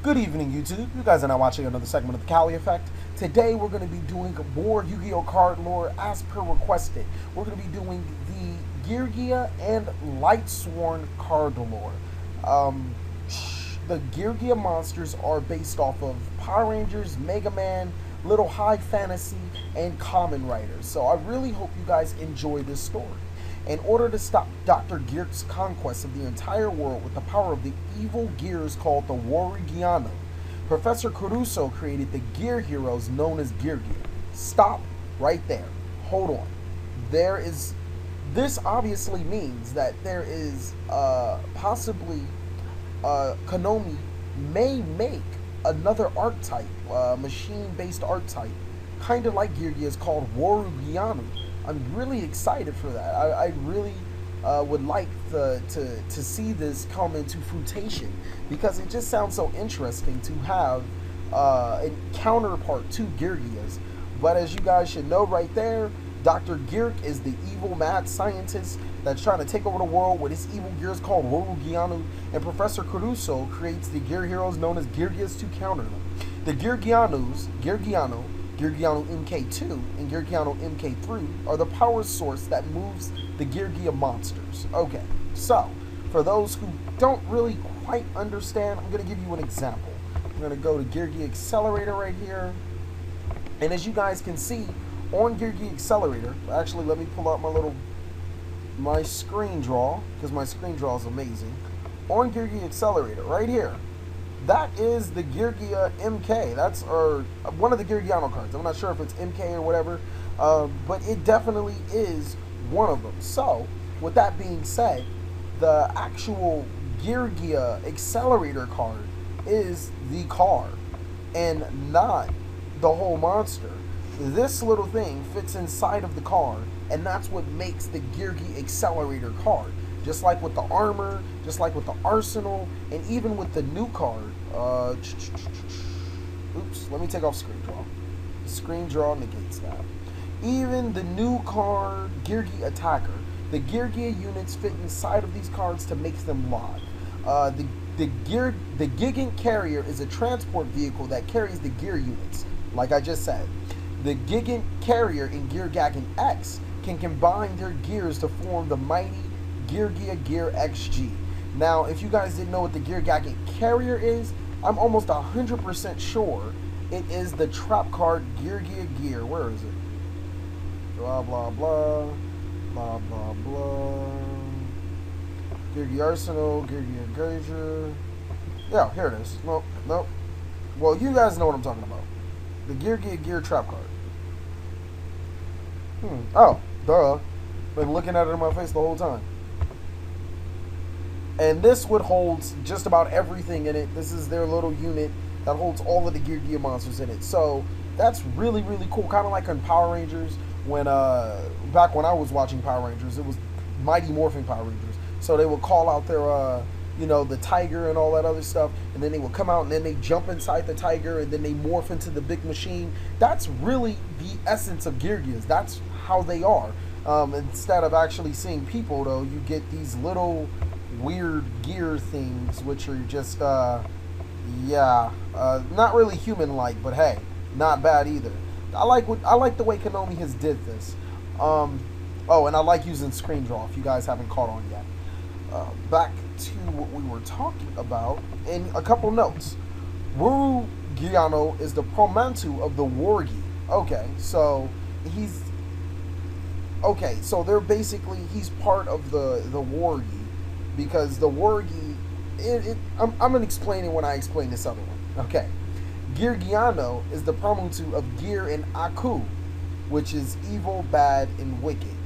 Good evening, YouTube. You guys are now watching another segment of the TheCaliEffect. Today we're going to be doing more Yu-Gi-Oh! Card lore as per requested. We're going to be doing the Geargia and Lightsworn card lore. The Geargia monsters are based off of Power Rangers, Mega Man, Little High Fantasy, and Common Riders. So I really hope you guys enjoy this story. In order to stop Dr. Geark's conquest of the entire world with the power of the evil gears called the Geargia, Professor Caruso created the gear heroes known as Geargia. Stop right there. Hold on. This obviously means that there is possibly Konami may make another archetype, machine-based archetype, kind of like Geargia, is called Geargia. I'm really excited for that. I really would like to see this come into fruition because it just sounds so interesting to have a counterpart to Geargia's. But as you guys should know right there, Dr. Geark is the evil mad scientist that's trying to take over the world with his evil gears called Geargia, and Professor Caruso creates the gear heroes known as Geargias to counter them. The Geargiano MK2 and Geargiano MK3 are the power source that moves the Geargia monsters. Okay, so for those who don't really quite understand, I'm going to give you an example. I'm going to go to Geargia Accelerator right here, and as you guys can see on Geargia Accelerator, actually let me pull out my screen draw, because my screen draw is amazing. On Geargia Accelerator right here, that is the Geargia MK. That's one of the Geargiano cards. I'm not sure if it's MK or whatever, but it definitely is one of them. So, with that being said, the actual Geargia Accelerator card is the card and not the whole monster. This little thing fits inside of the card, and that's what makes the Geargia Accelerator card. Just like with the armor, just like with the arsenal, and even with the new card. Oops, let me take off screen draw. Screen draw negates that. Even the new card, Geargia Attacker, the Geargia units fit inside of these cards to make them live. The Gigant Carrier is a transport vehicle that carries the gear units, like I just said. The Gigant Carrier in Geargia X can combine their gears to form the mighty Geargia Gear XG. Now, if you guys didn't know what the Geargia Carrier is, I'm almost 100% sure it is the trap card Geargia Gear. Where is it? Blah, blah, blah. Blah, blah, blah. Geargia Arsenal, Geargia Geargia. Yeah, here it is. Nope. Well, you guys know what I'm talking about. The Geargia Gear trap card. Oh, duh. Been looking at it in my face the whole time. And this would hold just about everything in it. This is their little unit that holds all of the Geargia monsters in it. So that's really, really cool. Kind of like on Power Rangers, when back when I was watching Power Rangers, it was Mighty Morphin Power Rangers. So they would call out their the tiger and all that other stuff, and then they would come out and then they jump inside the tiger and then they morph into the big machine. That's really the essence of Geargias. That's how they are. Instead of actually seeing people, though, you get these little weird gear things, which are just not really human-like, but hey, not bad either. I like the way Konami has did this. Oh, and I like using screen draw if you guys haven't caught on yet. Back to what we were talking about, and a couple notes. Geargiano is the Promantu of the Wargi. Okay, so he's part of the Wargi, because the Wargi, I'm going to explain it when I explain this other one. Okay, Geargiano is the Promantu of Gear and Aku, which is evil, bad, and wicked.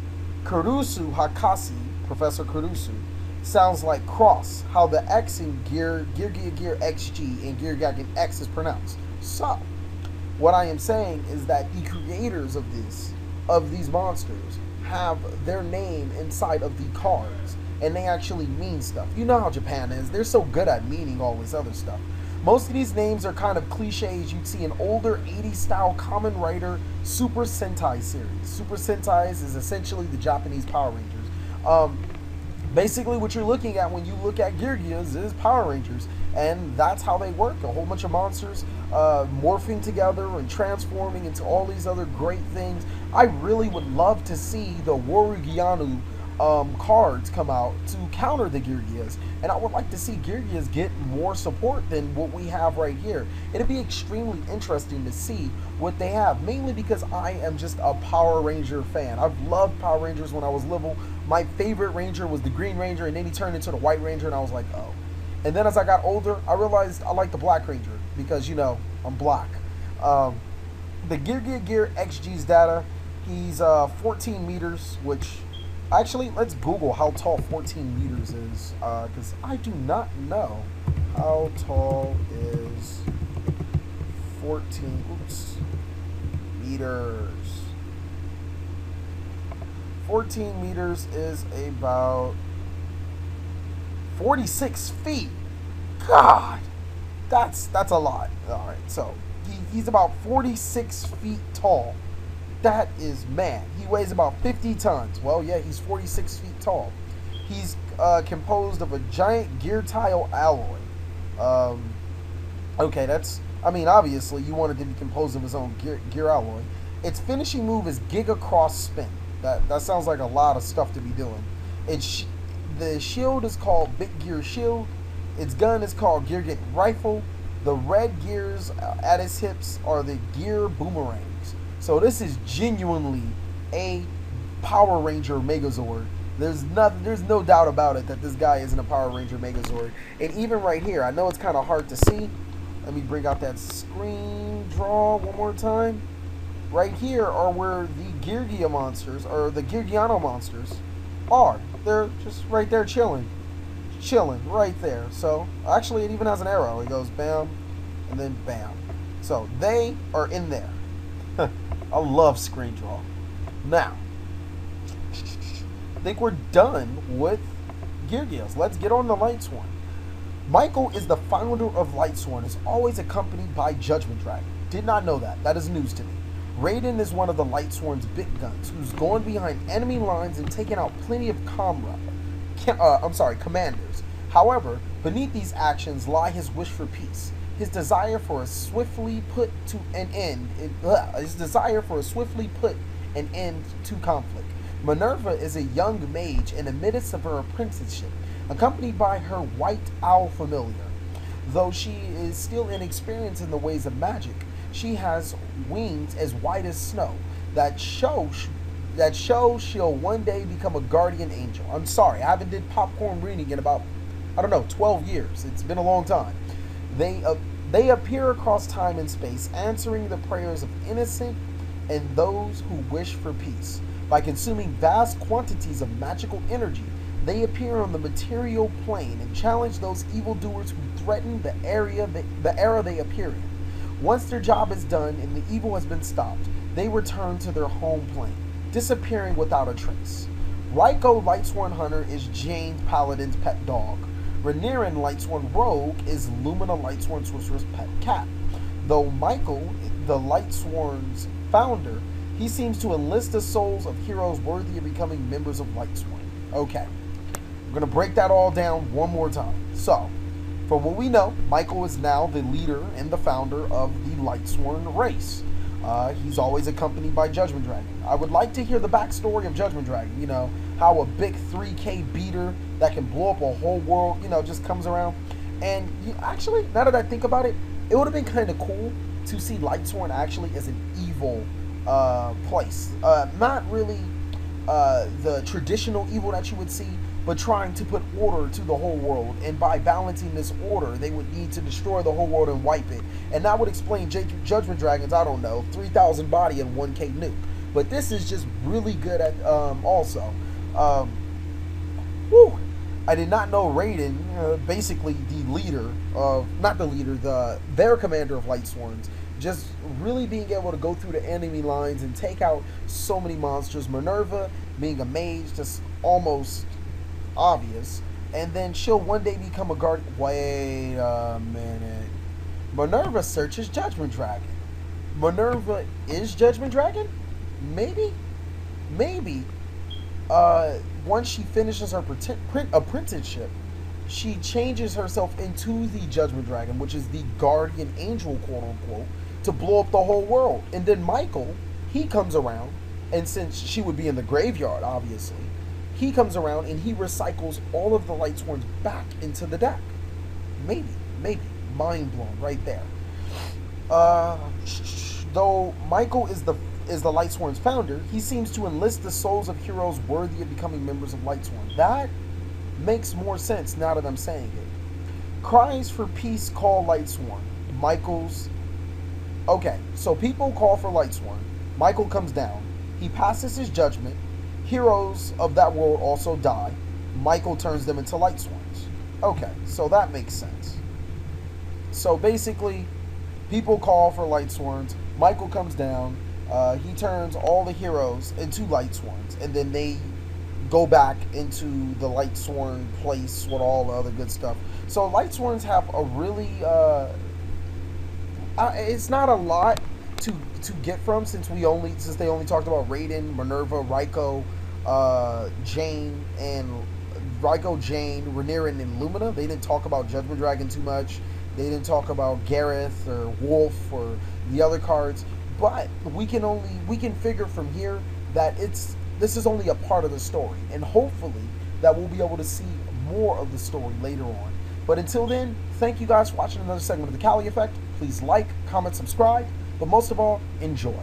Kurusu Hakasi, Professor Kurusu, sounds like cross, how the X in Geargia Gear XG and Geargia X is pronounced. So, what I am saying is that the creators of these monsters have their name inside of the cards, and they actually mean stuff. You know how Japan is. They're so good at meaning all this other stuff. Most of these names are kind of cliches you'd see in older 80s style Kamen Rider Super Sentai series. Super Sentais is essentially the Japanese Power Rangers. Basically, what you're looking at when you look at Geargias is Power Rangers, and that's how they work. A whole bunch of monsters morphing together and transforming into all these other great things. I really would love to see the Warugianu cards come out to counter the Geargias, and I would like to see Geargias get more support than what we have right here. It'd be extremely interesting to see what they have, mainly because I am just a Power Ranger fan. I've loved Power Rangers when I was little. My favorite Ranger was the Green Ranger, and then he turned into the White Ranger, and I was like, oh. And then as I got older, I realized I like the Black Ranger because, you know, I'm black. The Geargia Gear XG's data, he's 14 meters, which... Actually, let's Google how tall 14 meters is, because I do not know how tall is 14 meters. 14 meters is about 46 feet. God, that's a lot. All right, so he's about 46 feet tall. That is, man, he weighs about 50 tons. Well, yeah, he's 46 feet tall. He's composed of a giant gear tile alloy. Okay, that's, I mean, obviously, you want it to be composed of his own gear alloy. Its finishing move is Giga Cross Spin. That sounds like a lot of stuff to be doing. The shield is called Big Gear Shield. Its gun is called Geargia Rifle. The red gears at its hips are the Gear Boomerangs. So this is genuinely a Power Ranger Megazord. There's no doubt about it that this guy isn't a Power Ranger Megazord. And even right here, I know it's kind of hard to see. Let me bring out that screen draw one more time. Right here are where the Geargia monsters, or the Geargiano monsters, are. They're just right there chilling. Chilling right there. So, actually it even has an arrow. It goes bam, and then bam. So, they are in there. I love screen draw. Now, I think we're done with Geargias. Let's get on the Lightsworn. Michael is the founder of Lightsworn, is always accompanied by Judgment Dragon. Did not know that. That is news to me. Raiden is one of the Lightsworn's big guns, who's gone behind enemy lines and taken out plenty of commanders. However, beneath these actions lie his wish for peace. His desire for a swiftly put an end to conflict. Minerva is a young mage in the midst of her apprenticeship, accompanied by her white owl familiar. Though she is still inexperienced in the ways of magic, she has wings as white as snow that show she'll one day become a guardian angel. I'm sorry, I haven't did popcorn reading in about, 12 years. It's been a long time. They appear across time and space, answering the prayers of innocent and those who wish for peace. By consuming vast quantities of magical energy, they appear on the material plane and challenge those evildoers who threaten the era they appear in. Once their job is done and the evil has been stopped, they return to their home plane, disappearing without a trace. Raiko Lightsworn Hunter is Jane Paladin's pet dog. Rhaenyra Lightsworn Rogue is Lumina Lightsworn Sorcerer's pet cat. Though Michael, the Lightsworn's founder, he seems to enlist the souls of heroes worthy of becoming members of Lightsworn. Okay, we're going to break that all down one more time. So, from what we know, Michael is now the leader and the founder of the Lightsworn race. He's always accompanied by Judgment Dragon. I would like to hear the backstory of Judgment Dragon. You know, how a big 3K beater that can blow up a whole world, just comes around. And actually, now that I think about it, it would have been kind of cool to see Lightsworn actually as an evil place. Not really the traditional evil that you would see, but trying to put order to the whole world. And by balancing this order, they would need to destroy the whole world and wipe it. And that would explain Judgment Dragon's, 3,000 body and 1K nuke. But this is just really good at also. I did not know Raiden, basically the leader of, their commander of Lightsworns, just really being able to go through the enemy lines and take out so many monsters. Minerva being a mage, just almost obvious. And then she'll one day become a guardian. Wait a minute. Minerva searches Judgment Dragon. Minerva is Judgment Dragon? Maybe? once she finishes her apprenticeship, she changes herself into the Judgment Dragon, which is the guardian angel, quote unquote, to blow up the whole world. And then Michael, he comes around, and since she would be in the graveyard, obviously, he comes around and he recycles all of the Lightsworns back into the deck. Maybe, mind blown right there. Though Michael is the Lightsworn's founder, he seems to enlist the souls of heroes worthy of becoming members of Lightsworn. That makes more sense now that I'm saying it. Cries for peace call Lightsworn. Michael's... Okay, so people call for Lightsworn. Michael comes down. He passes his judgment. Heroes of that world also die. Michael turns them into Lightsworns. Okay, so that makes sense. So basically, people call for Lightsworns. Michael comes down. He turns all the heroes into Lightsworns, and then they go back into the Lightsworn place with all the other good stuff. So Lightsworns have a really it's not a lot to get from, since they only talked about Raiden, Minerva, Raiko, Jane, Rhaenyra, and Lumina. They didn't talk about Judgment Dragon too much. They didn't talk about Gareth or Wolf or the other cards. But we can figure from here that this is only a part of the story, and hopefully that we'll be able to see more of the story later on. But until then, thank you guys for watching another segment of The Cali Effect. Please like, comment, subscribe, but most of all, enjoy.